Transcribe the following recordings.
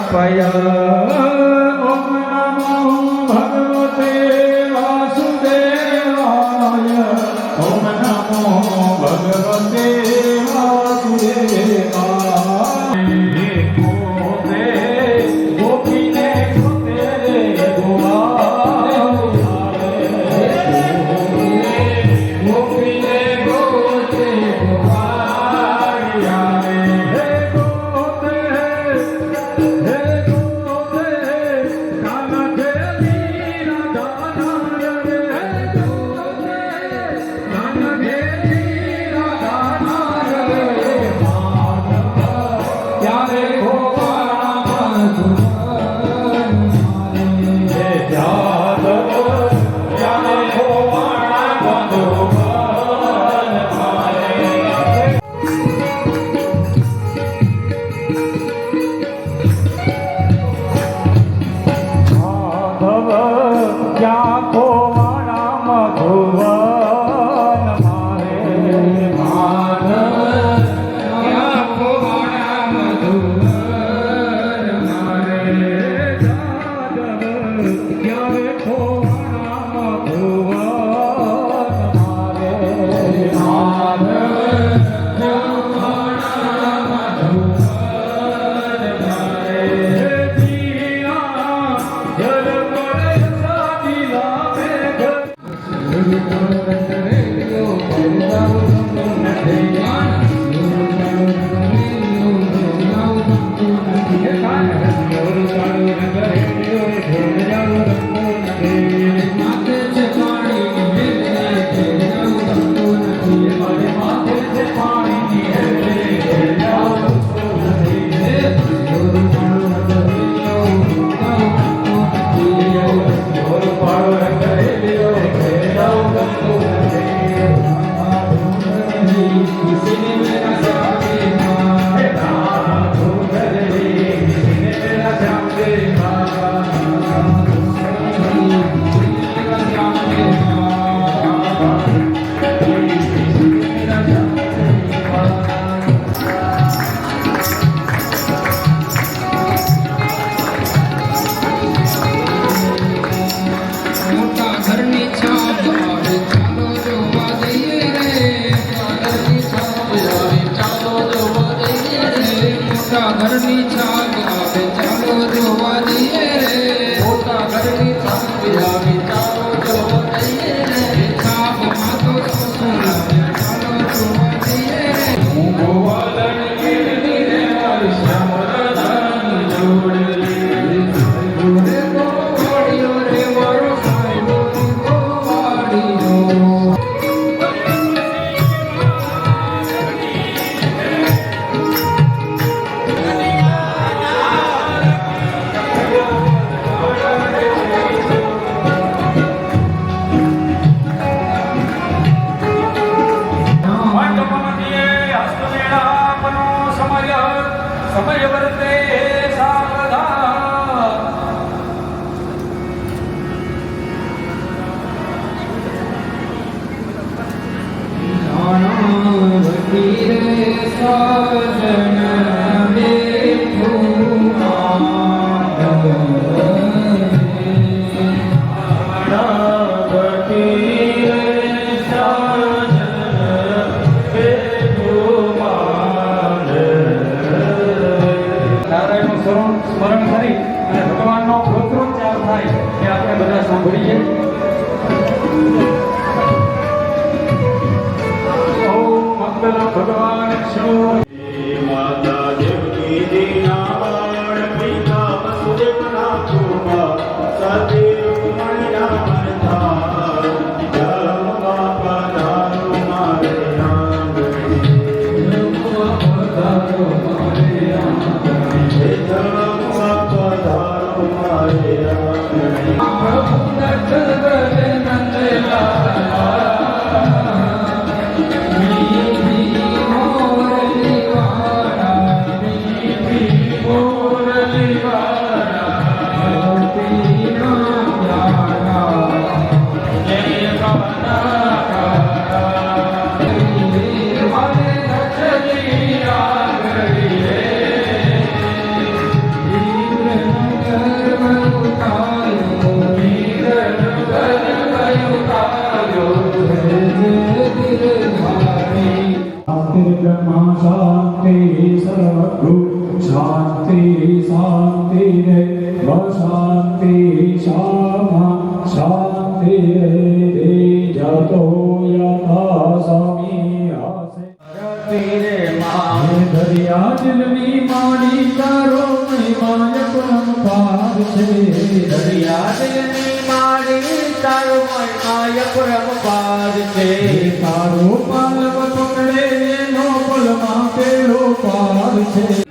પય ઓમ નમો ભગવતે વાસુદેવાય ઓમ નમો ભગવતે વાસુદેવાય ગોપે ગોપીને ગોપે રે ગોવા ગોપીને ગોપે ઘરની છાપ આવે ચાલો જોવા દઈએ રે મોટા ઘરની છાપ આવે ચાલો જોવા દઈએ રે છાપમાં તો શું લાગે ચાલો જોવા દઈએ રે હું ગોવાલન કેળની રે મારી શ્યામળાની જોડલી જોડે ગોવાળીઓ રે મારો સાહેબો ગોવાળીઓ સમય વર્તે સાવધાન સાજન સ્મરણ કરી અને ભગવાનનો ગોત્રોચ્ચાર થાય એ આપણે બધા સાંભળીએ. ઓમ મંગલ ભગવાન શિવ માતા દેવકી દીના બાળ પિતા વસુદેવના કૃપા સાથે રૂકમણીના મનતા ધર્મમાં પધારો મારે આંગણે પધારો મારે આંગણે પધારો મારે આંગણે પ્રભુ દર્શન કરે નંદલાલા મોરલી વાળા શાંતિ શામા શાંતિ જતો યથા સ્વામી આસે તીરે માં દરિયા દિલની માડી તારો મહિમાય પરમ પાર છે દરિયા દિલની માડી તારો મહિમાય પરમ પાર છે તારો પાલવ પકડે એનો પલમાં પેલો પાર છે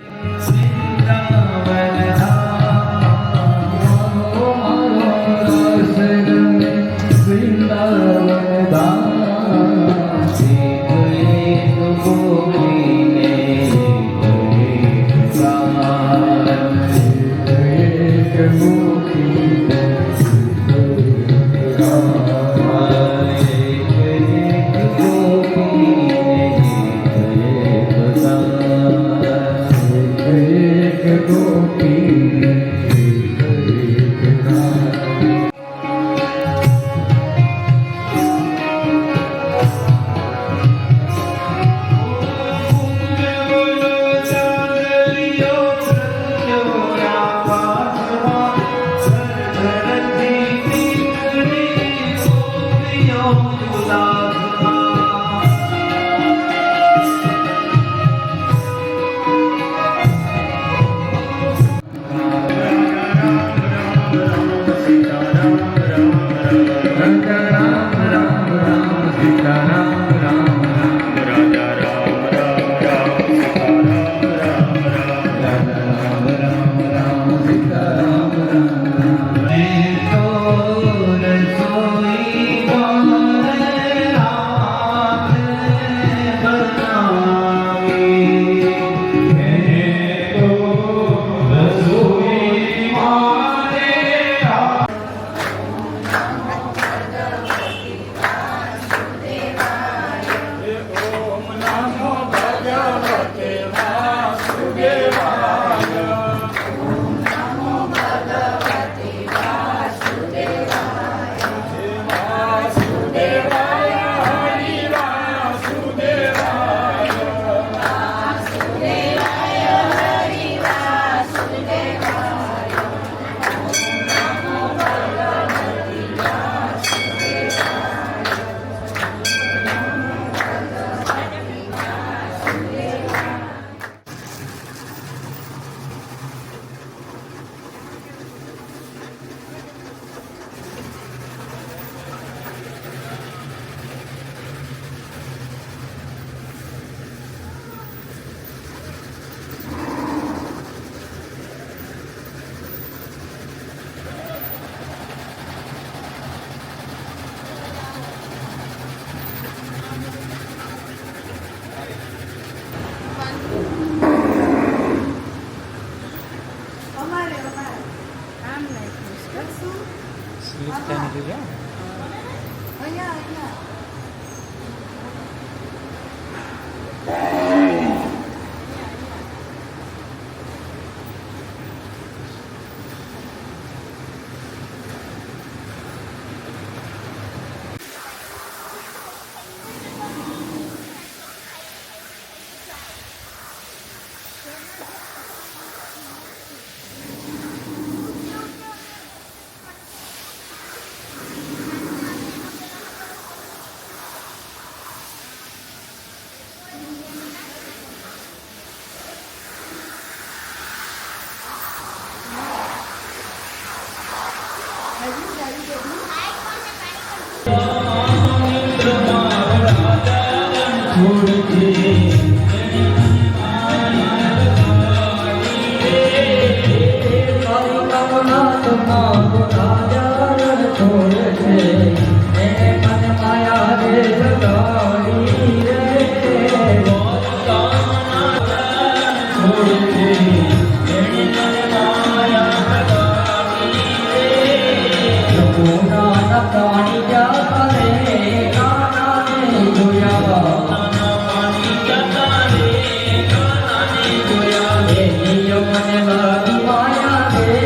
માયા રે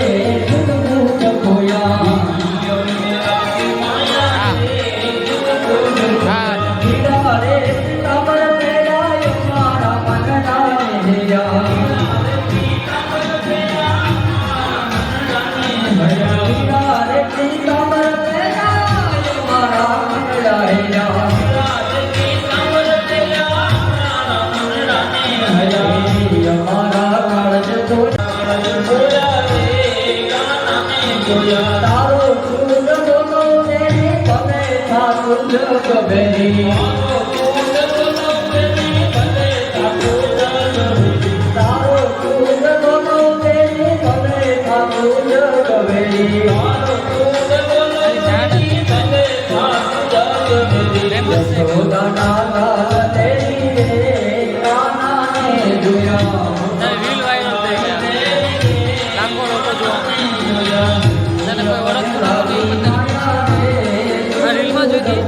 જોયા તારો ફૂલ બોલો તેની ભલે થાતું જગ બેરી તારો ફૂલ બોલો તેની ભલે થાતું જગ બેરી તારો ફૂલ બોલો તેની ભલે થાતું જગ બેરી તારો ફૂલ બોલો તેની ભલે થાતું જગ બેરી યશોદા ના તેરી રે કાનાને જોયા રીલ વાયરલ થઈ ગયા લાખો લોકો જોવા તને કોઈ ઓળખતું નથી આ રીલમાં જોઈ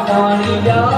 પાણી જોયા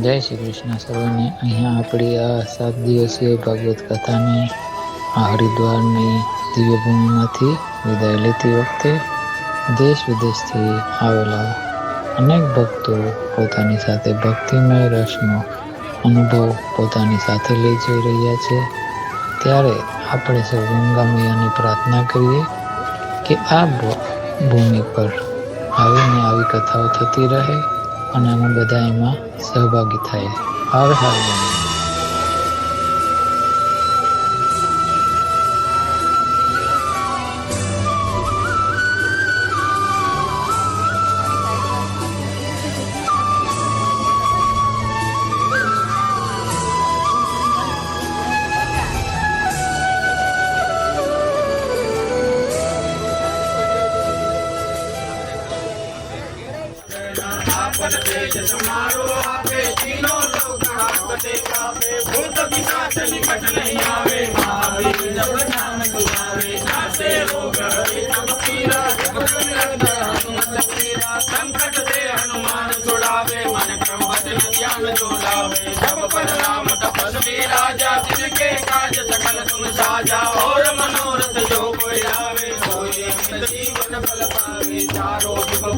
જય શ્રી કૃષ્ણ સર્વને. અહીંયા આપણી આ 7 દિવસીય ભાગવત કથાની આ હરિદ્વારની દિવ્ય ભૂમિમાંથી વિદાય લેતી વખતે દેશ વિદેશથી આવેલા અનેક ભક્તો પોતાની સાથે ભક્તિમય રસનો અનુભવ પોતાની સાથે લઈ જઈ રહ્યા છે. ત્યારે આપણે સૌ ગંગા મૈયાની પ્રાર્થના કરીએ કે આ ભૂમિ પર આવીને આવી કથાઓ થતી રહે અને અમે બધા એમાં સહભાગી થાય. હર હર ગંગા.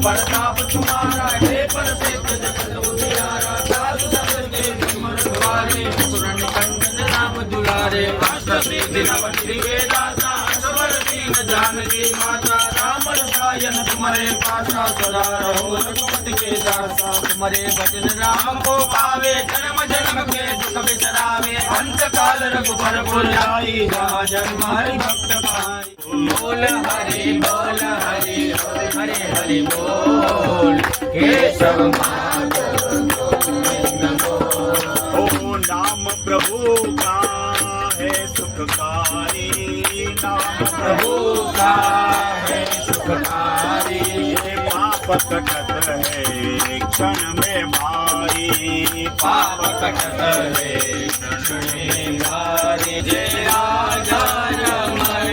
प्रताप तुम्हारा है पर से जगत उजियारा साधु संत के तुमर द्वारे सुरन कंचन राम दुलारे अष्ट सिद्धि नव वेदासा सबर दीन जानकी माता राम रसायन तुम्हारे पासा सदा रहो रघुपति के दासा तुम्हारे भजन राम को पावे जन्म जन्म के दुख बिसरावे अंत काल रघुबर बुलाई जहाँ जन्म हरि भक्त पाई बोल हरि हरे हरे बोल केशव ओ नाम प्रभु का है सुखकारी, नाम प्रभु का है सुखकारी, पाप कटत है क्षण में भारी, पाप कटत है क्षण में भारी। जय राजा रमण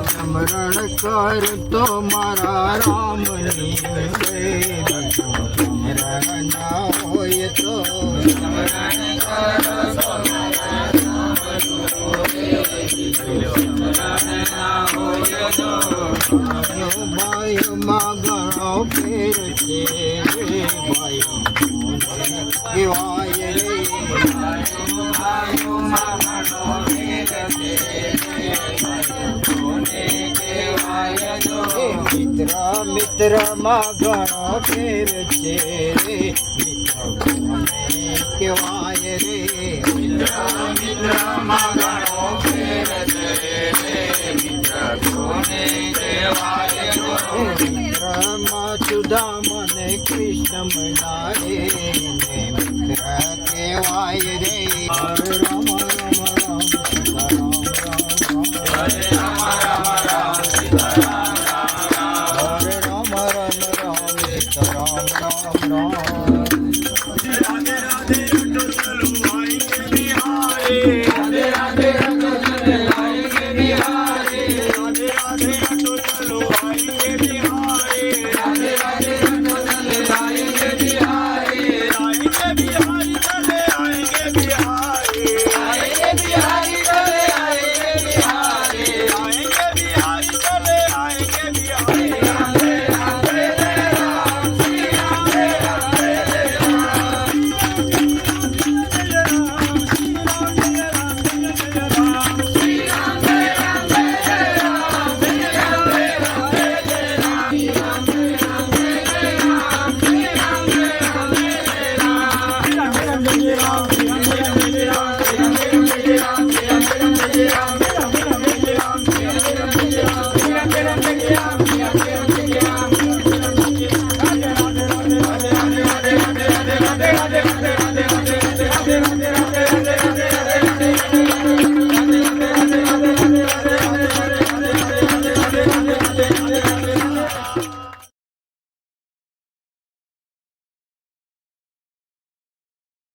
સ્મરણ કર તો મારા રામની સ્મરણ ના હોય તો ભાઈ માં ઘણો ફેર છે ભાઈ કહેવાય રે મિત્ર મિત્ર માં ઘણો ફેર છે મિત્ર કહેવાય રે મિત્ર માં ઘણો ફેર છે મિત્ર માં સુદામને કૃષ્ણ મળ્યા રે મિત્ર કહેવાય રે રામ રામ રામ હરે રામ રામ રામ સીતા રામ હરે રામ રામ રામ સીતા રામ રામ राधे राधे ऑटो चलो आएंगे बिहारी राधे राधे ऑटो चले आएंगे बिहारी राधे राधे ऑटो चलो आएंगे बिहारी